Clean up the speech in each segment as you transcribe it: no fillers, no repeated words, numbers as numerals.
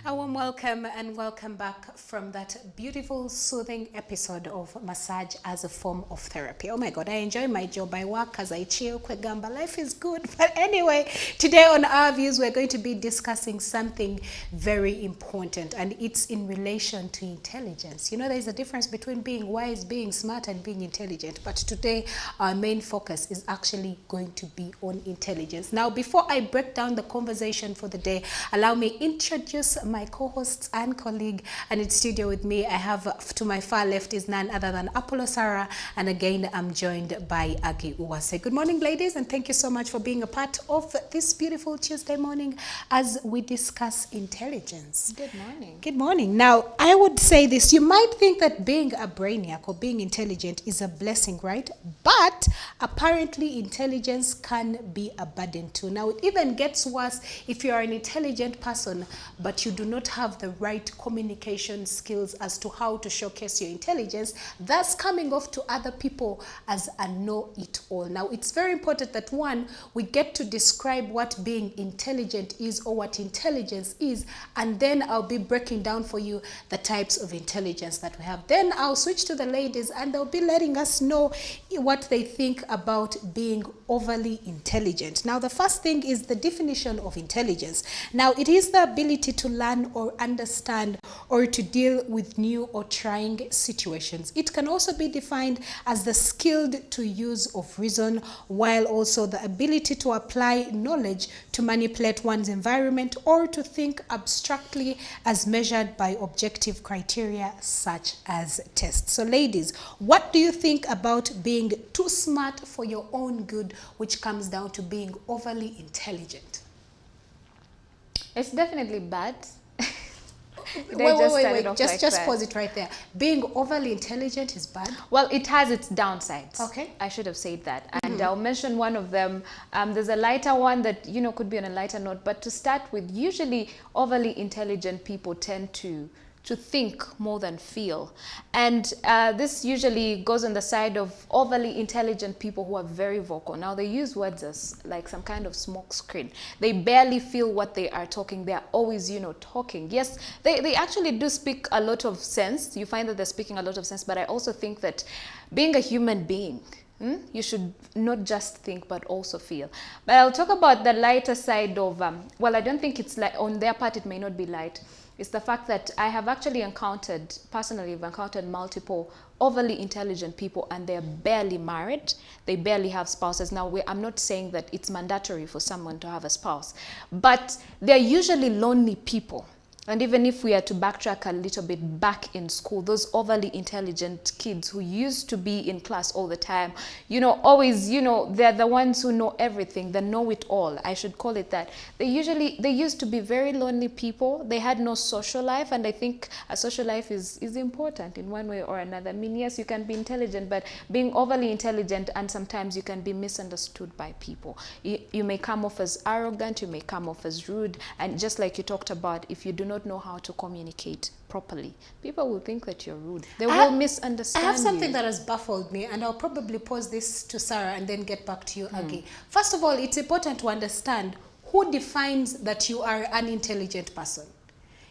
A warm welcome and welcome back from that beautiful, soothing episode of Massage as a Form of Therapy. Oh my God, I enjoy my job. I work as I chill, kwegamba. Life is good. But anyway, today on Our Views, we're going to be discussing something very important, and it's in relation to intelligence. You know, there's a difference between being wise, being smart, and being intelligent. But today, our main focus is actually going to be on intelligence. Now, before I break down the conversation for the day, allow me introduce my co-hosts and colleague, and in studio with me I have to my far left is none other than Apollo Sarah, and again I'm joined by Agi Uwase. Good morning, ladies, and thank you so much for being a part of this beautiful Tuesday morning as we discuss intelligence. Good morning. Good morning. Now, I would say this: you might think that being a brainiac or being intelligent is a blessing, right? But apparently intelligence can be a burden too. Now, it even gets worse if you are an intelligent person but you do not have the right communication skills as to how to showcase your intelligence, thus coming off to other people as a know-it-all. Now, it's very important that one, we get to describe what being intelligent is or what intelligence is, and then I'll be breaking down for you the types of intelligence that we have. Then I'll switch to the ladies and they'll be letting us know what they think about being overly intelligent. Now, the first thing is the definition of intelligence. Now, it is the ability to learn or understand or to deal with new or trying situations. It can also be defined as the skilled to use of reason, while also the ability to apply knowledge to manipulate one's environment or to think abstractly as measured by objective criteria such as tests. So ladies, what do you think about being too smart for your own good, which comes down to being overly intelligent? It's definitely bad. Wait. Just pause it right there. Being overly intelligent is bad? Well, it has its downsides. Okay. I should have said that. And I'll mention one of them. There's a lighter one that, you know, could be on a lighter note. But to start with, usually overly intelligent people tend to think more than feel. And this usually goes on the side of overly intelligent people who are very vocal. Now, they use words as like some kind of smoke screen. They barely feel what they are talking. They are always, you know, talking. Yes, they actually do speak a lot of sense. You find that they're speaking a lot of sense, but I also think that being a human being, you should not just think but also feel. But I'll talk about the lighter side of, well, I don't think it's like on their part, it may not be light. It's the fact that I have actually personally encountered multiple overly intelligent people, and they're barely married. They barely have spouses. Now, I'm not saying that it's mandatory for someone to have a spouse, but they're usually lonely people. And even if we are to backtrack a little bit back in school, those overly intelligent kids who used to be in class all the time, you know, always, you know, they're the ones who know everything, the know-it-all, I should call it that. They used to be very lonely people. They had no social life, and I think a social life is important in one way or another. I mean, yes, you can be intelligent, but being overly intelligent, and sometimes you can be misunderstood by people. You may come off as arrogant, you may come off as rude, and just like you talked about, if you do not know how to communicate properly, people will think that you're rude. They will misunderstand you. I have something that has baffled me, and I'll probably pose this to Sarah and then get back to you, Agi. First of all, it's important to understand who defines that you are an intelligent person.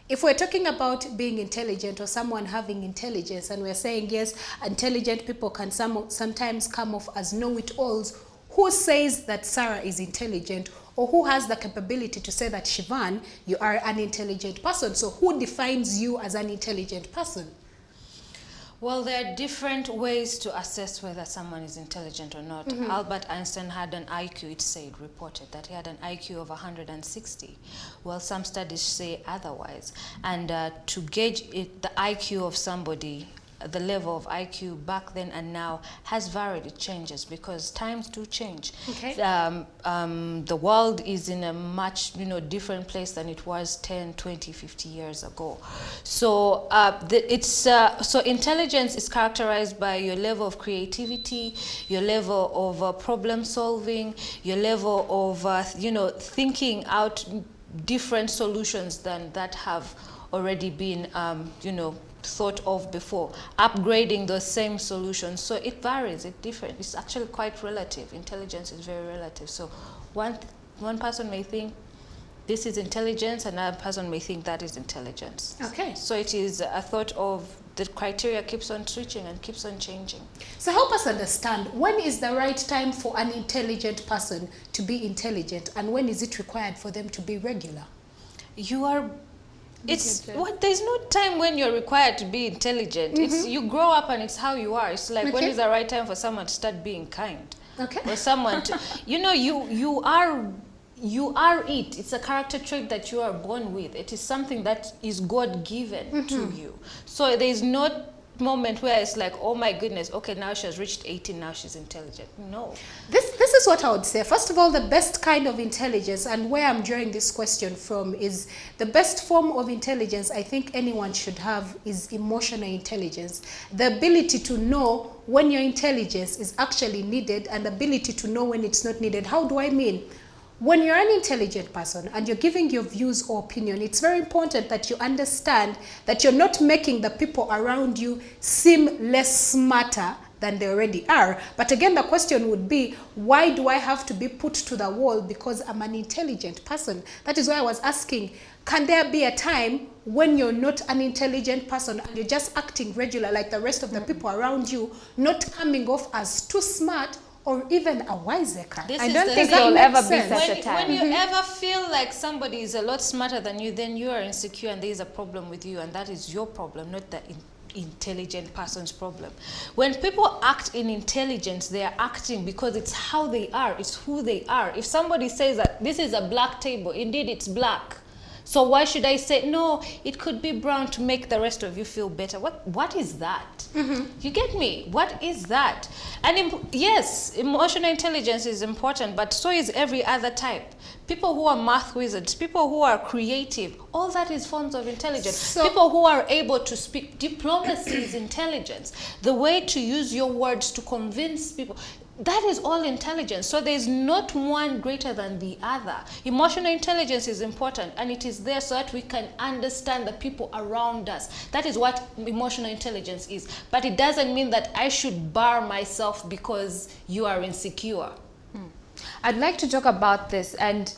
If we're talking about being intelligent or someone having intelligence, and we're saying, yes, intelligent people can sometimes come off as know-it-alls, who says that Sarah is intelligent, or who has the capability to say that, Shivan, you are an intelligent person? So who defines you as an intelligent person? Well, there are different ways to assess whether someone is intelligent or not. Albert Einstein had an IQ, reported that he had an IQ of 160. Well, some studies say otherwise. And to gauge the IQ of somebody, the level of IQ back then and now has varied. It changes because times do change. Okay. The world is in a much different place than it was 10, 20, 50 years ago. So so intelligence is characterized by your level of creativity, your level of problem solving, your level of thinking out different solutions than that have already been thought of before, upgrading those same solutions. So it varies, it's different. It's actually quite relative. Intelligence is very relative. So one person may think this is intelligence, another person may think that is intelligence. Okay. So it is a thought of the criteria keeps on switching and keeps on changing. So help us understand, when is the right time for an intelligent person to be intelligent, and when is it required for them to be regular? You are, it's what, there's no time when you're required to be intelligent. It's, you grow up and it's how you are. It's like, when is the right time for someone to start being kind? Okay. Or someone to, you know, you are it. It's a character trait that you are born with. It is something that is God given to you. So there is no moment where it's like, oh my goodness, okay, now she has reached 18, now she's intelligent. No. This is what I would say. First of all, the best kind of intelligence, and where I'm drawing this question from, is the best form of intelligence I think anyone should have is emotional intelligence. The ability to know when your intelligence is actually needed, and the ability to know when it's not needed. How do I mean? When you're an intelligent person and you're giving your views or opinion, it's very important that you understand that you're not making the people around you seem less smarter than they already are. But again, the question would be, why do I have to be put to the wall because I'm an intelligent person? That is why I was asking, can there be a time when you're not an intelligent person and you're just acting regular like the rest of the people around you, not coming off as too smart or even a wiseacre? I don't think there will ever be such a time. When you ever feel like somebody is a lot smarter than you, then you are insecure and there is a problem with you, and that is your problem, not the intelligent person's problem. When people act in intelligence, they are acting because it's how they are, it's who they are. If somebody says that this is a black table, indeed it's black. So why should I say, no, it could be brown to make the rest of you feel better? What is that? You get me? What is that? And yes, emotional intelligence is important, but so is every other type. People who are math wizards, people who are creative, all that is forms of intelligence. So, people who are able to speak, diplomacy is intelligence. The way to use your words to convince people, that is all intelligence. So there's not one greater than the other. Emotional intelligence is important, and it is there so that we can understand the people around us. That is what emotional intelligence is. But it doesn't mean that I should bar myself because you are insecure. I'd like to talk about this, and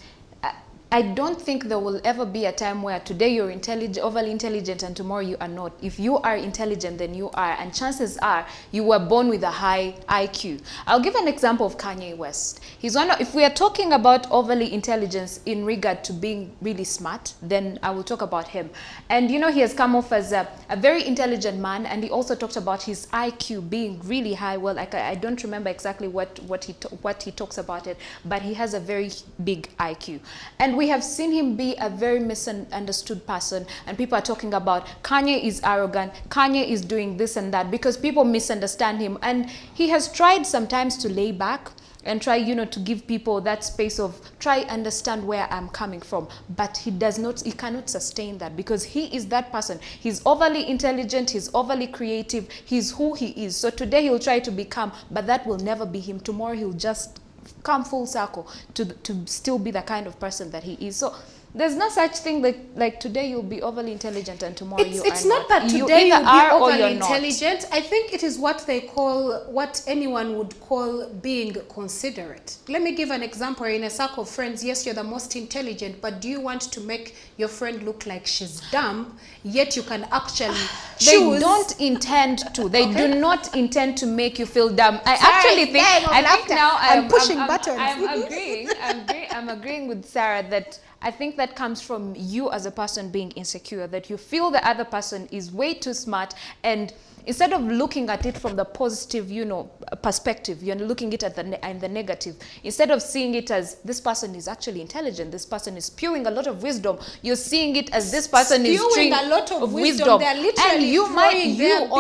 I don't think there will ever be a time where today you're overly intelligent and tomorrow you are not. If you are intelligent, then you are, and chances are you were born with a high IQ. I'll give an example of Kanye West. He's one of, if we are talking about overly intelligence in regard to being really smart, then I will talk about him. And you know, he has come off as a very intelligent man, and he also talked about his IQ being really high. Well, I don't remember exactly what he talks about it, but he has a very big IQ. And we have seen him be a very misunderstood person, and people are talking about Kanye is arrogant, Kanye is doing this and that, because people misunderstand him. And he has tried sometimes to lay back and try, you know, to give people that space of try understand where I'm coming from, but he cannot sustain that, because he is that person. He's overly intelligent, he's overly creative, he's who he is. So today he'll try to become, but that will never be him. Tomorrow he'll just come full circle to still be the kind of person that he is. So there's no such thing like today you'll be overly intelligent and tomorrow you are not. It's not that today you'll be overly intelligent. I think it is what they call, what anyone would call being considerate. Let me give an example. In a circle of friends, yes, you're the most intelligent, but do you want to make your friend look like she's dumb, yet you can actually choose? They don't intend to. They do not intend to make you feel dumb. I think now I'm pushing buttons. I'm agreeing with Sarah that I think that comes from you as a person being insecure, that you feel the other person is way too smart, and instead of looking at it from the positive, you know, perspective, you're looking at it in the negative. Instead of seeing it as this person is actually intelligent, this person is spewing a lot of wisdom, you're seeing it as this person is spewing a lot of wisdom. They're literally and you on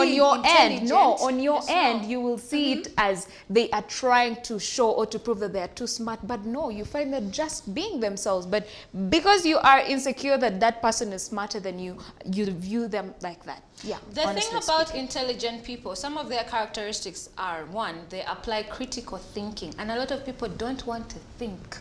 your end, you will see it as they are trying to show or to prove that they are too smart. But no, you find them just being themselves. But because you are insecure that that person is smarter than you, you view them like that. Yeah. The thing about intelligent people, some of their characteristics are, one, they apply critical thinking, and a lot of people don't want to think.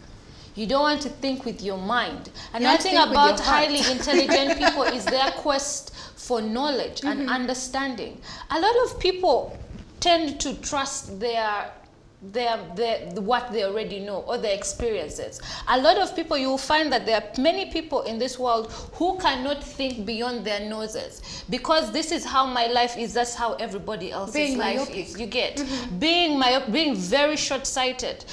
You don't want to think with your mind. Another thing about highly intelligent people is their quest for knowledge and understanding. A lot of people tend to trust their what they already know or their experiences. A lot of people, you will find that there are many people in this world who cannot think beyond their noses, because this is how my life is, that's how everybody else's life is. You get being very short-sighted.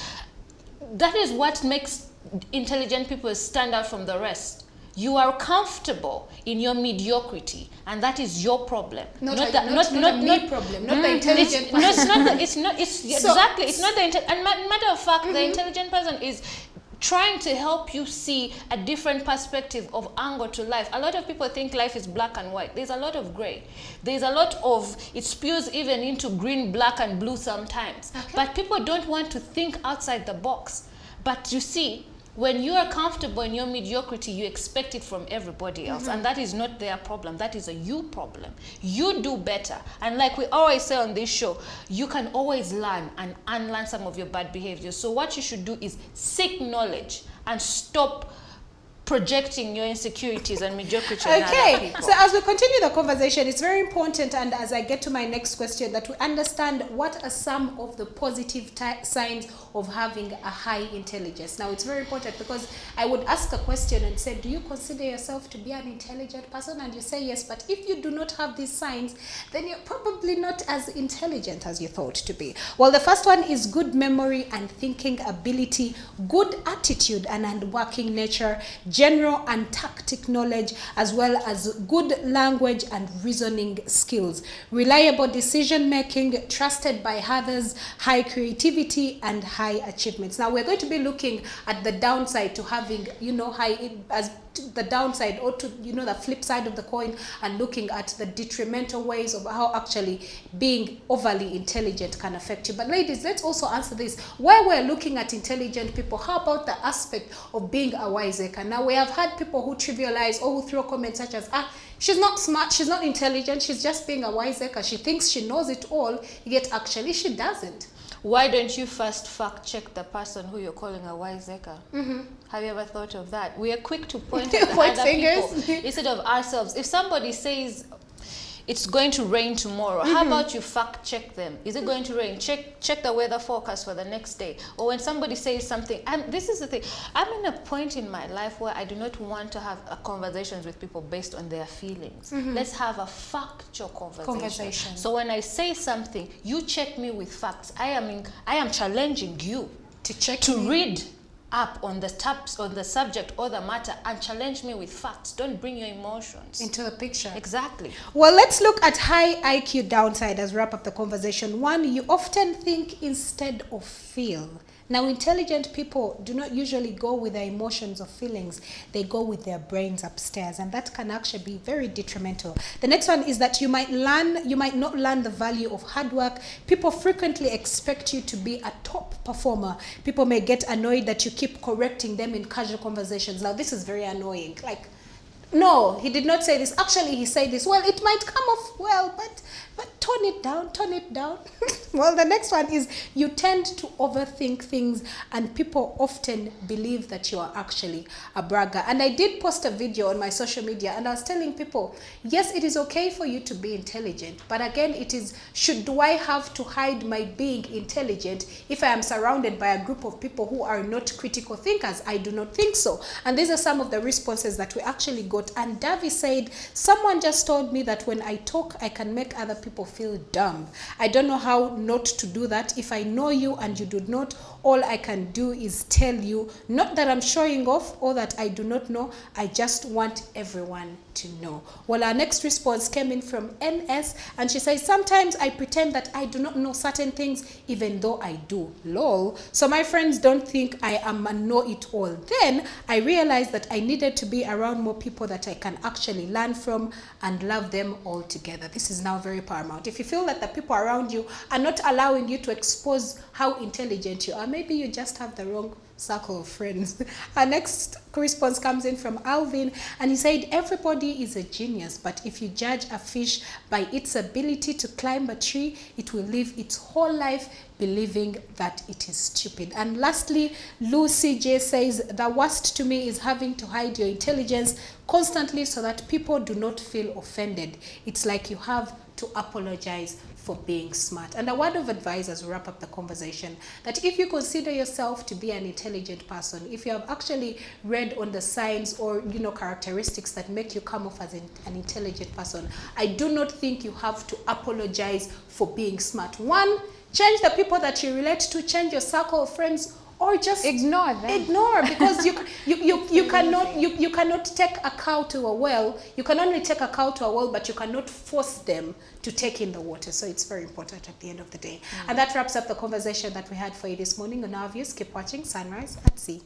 That is what makes intelligent people stand out from the rest. You are comfortable in your mediocrity, and that is your problem. Not the intelligent person. No, it's not. Exactly. It's not the and matter of fact, the intelligent person is trying to help you see a different perspective of angle to life. A lot of people think life is black and white. There's a lot of gray. There's a lot of, it spews even into green, black, and blue sometimes. Okay. But people don't want to think outside the box. But you see, when you are comfortable in your mediocrity, you expect it from everybody else. And that is not their problem. That is a you problem. You do better. And like we always say on this show, you can always learn and unlearn some of your bad behaviors. So what you should do is seek knowledge and stop projecting your insecurities and mediocrity on other people. So as we continue the conversation, it's very important, and as I get to my next question, that we understand what are some of the positive signs of having a high intelligence. Now, it's very important, because I would ask a question and say, do you consider yourself to be an intelligent person? And you say yes, but if you do not have these signs, then you're probably not as intelligent as you thought to be. Well, the first one is good memory and thinking ability, good attitude and working nature, general and tactic knowledge, as well as good language and reasoning skills, reliable decision making, trusted by others, high creativity, and high achievements. Now, we're going to be looking at the downside to having, high, as the downside, or to, the flip side of the coin, and looking at the detrimental ways of how actually being overly intelligent can affect you. But ladies, let's also answer this. While we're looking at intelligent people, how about the aspect of being a wiseacre? Now, we have had people who trivialize or who throw comments such as, she's not smart, she's not intelligent, she's just being a wiseacre, she thinks she knows it all, yet actually she doesn't. Why don't you first fact check the person who you're calling a wiseacre? Have you ever thought of that? We are quick to point at the other people instead of ourselves. If somebody says it's going to rain tomorrow, how about you fact check them? Is it going to rain? Check the weather forecast for the next day. Or when somebody says something, and this is the thing, I'm in a point in my life where I do not want to have conversations with people based on their feelings. Let's have a factual conversation. So when I say something, you check me with facts. I am challenging you to read up on the subject or the matter and challenge me with facts. Don't bring your emotions into the picture. Exactly. Well, let's look at high IQ downside as we wrap up the conversation. One, you often think instead of feel. Now, intelligent people do not usually go with their emotions or feelings. They go with their brains upstairs, and that can actually be very detrimental. The next one is that you might not learn the value of hard work. People frequently expect you to be a top performer. People may get annoyed that you keep correcting them in casual conversations. Now, this is very annoying. Like, no, he did not say this. Actually, he said this. Well, it might come off well, but tone it down. Well, the next one is you tend to overthink things, and people often believe that you are actually a bragger. And I did post a video on my social media, and I was telling people, yes, it is okay for you to be intelligent, but again, do I have to hide my being intelligent if I am surrounded by a group of people who are not critical thinkers? I do not think so. And these are some of the responses that we actually got. And Davi said, someone just told me that when I talk, I can make other people feel dumb. I don't know how not to do that. If I know you and you do not, all I can do is tell you, not that I'm showing off or that I do not know. I just want everyone to know. Well, our next response came in from NS, and she says, sometimes I pretend that I do not know certain things, even though I do. Lol. So my friends don't think I am a know-it-all. Then I realized that I needed to be around more people that I can actually learn from and love them all together. This is now very paramount. If you feel that the people around you are not allowing you to expose how intelligent you are, maybe you just have the wrong circle of friends. Our next response comes in from Alvin, and he said, everybody is a genius, but if you judge a fish by its ability to climb a tree, it will live its whole life believing that it is stupid. And lastly, Lucy J says, the worst to me is having to hide your intelligence constantly so that people do not feel offended. It's like you have to apologize for being smart. And a word of advice as we wrap up the conversation, that if you consider yourself to be an intelligent person, if you have actually read on the signs or characteristics that make you come off as an intelligent person, I do not think you have to apologize for being smart. One, change the people that you relate to, change your circle of friends, or just ignore them. Ignore, because you cannot take a cow to a well. You can only take a cow to a well, but you cannot force them to take in the water. So it's very important at the end of the day. And that wraps up the conversation that we had for you this morning on Our Views. Keep watching Sunrise at Sea.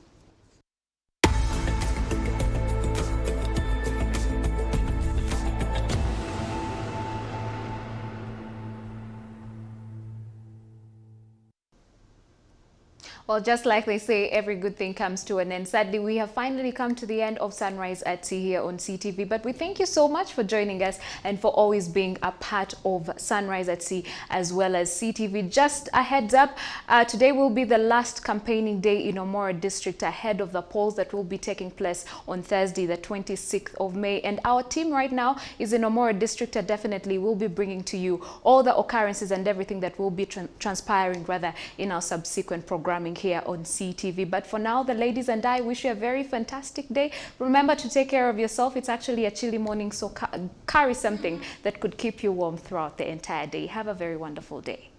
Well, just like they say, every good thing comes to an end. Sadly, we have finally come to the end of Sunrise at Sea here on CTV. But we thank you so much for joining us and for always being a part of Sunrise at Sea as well as CTV. Just a heads up, today will be the last campaigning day in Omoro District ahead of the polls that will be taking place on Thursday, the 26th of May. And our team right now is in Omoro District and definitely will be bringing to you all the occurrences and everything that will be transpiring rather in our subsequent programming here on CTV. But for now, the ladies and I wish you a very fantastic day. Remember to take care of yourself. It's actually a chilly morning, so carry something that could keep you warm throughout the entire day. Have a very wonderful day.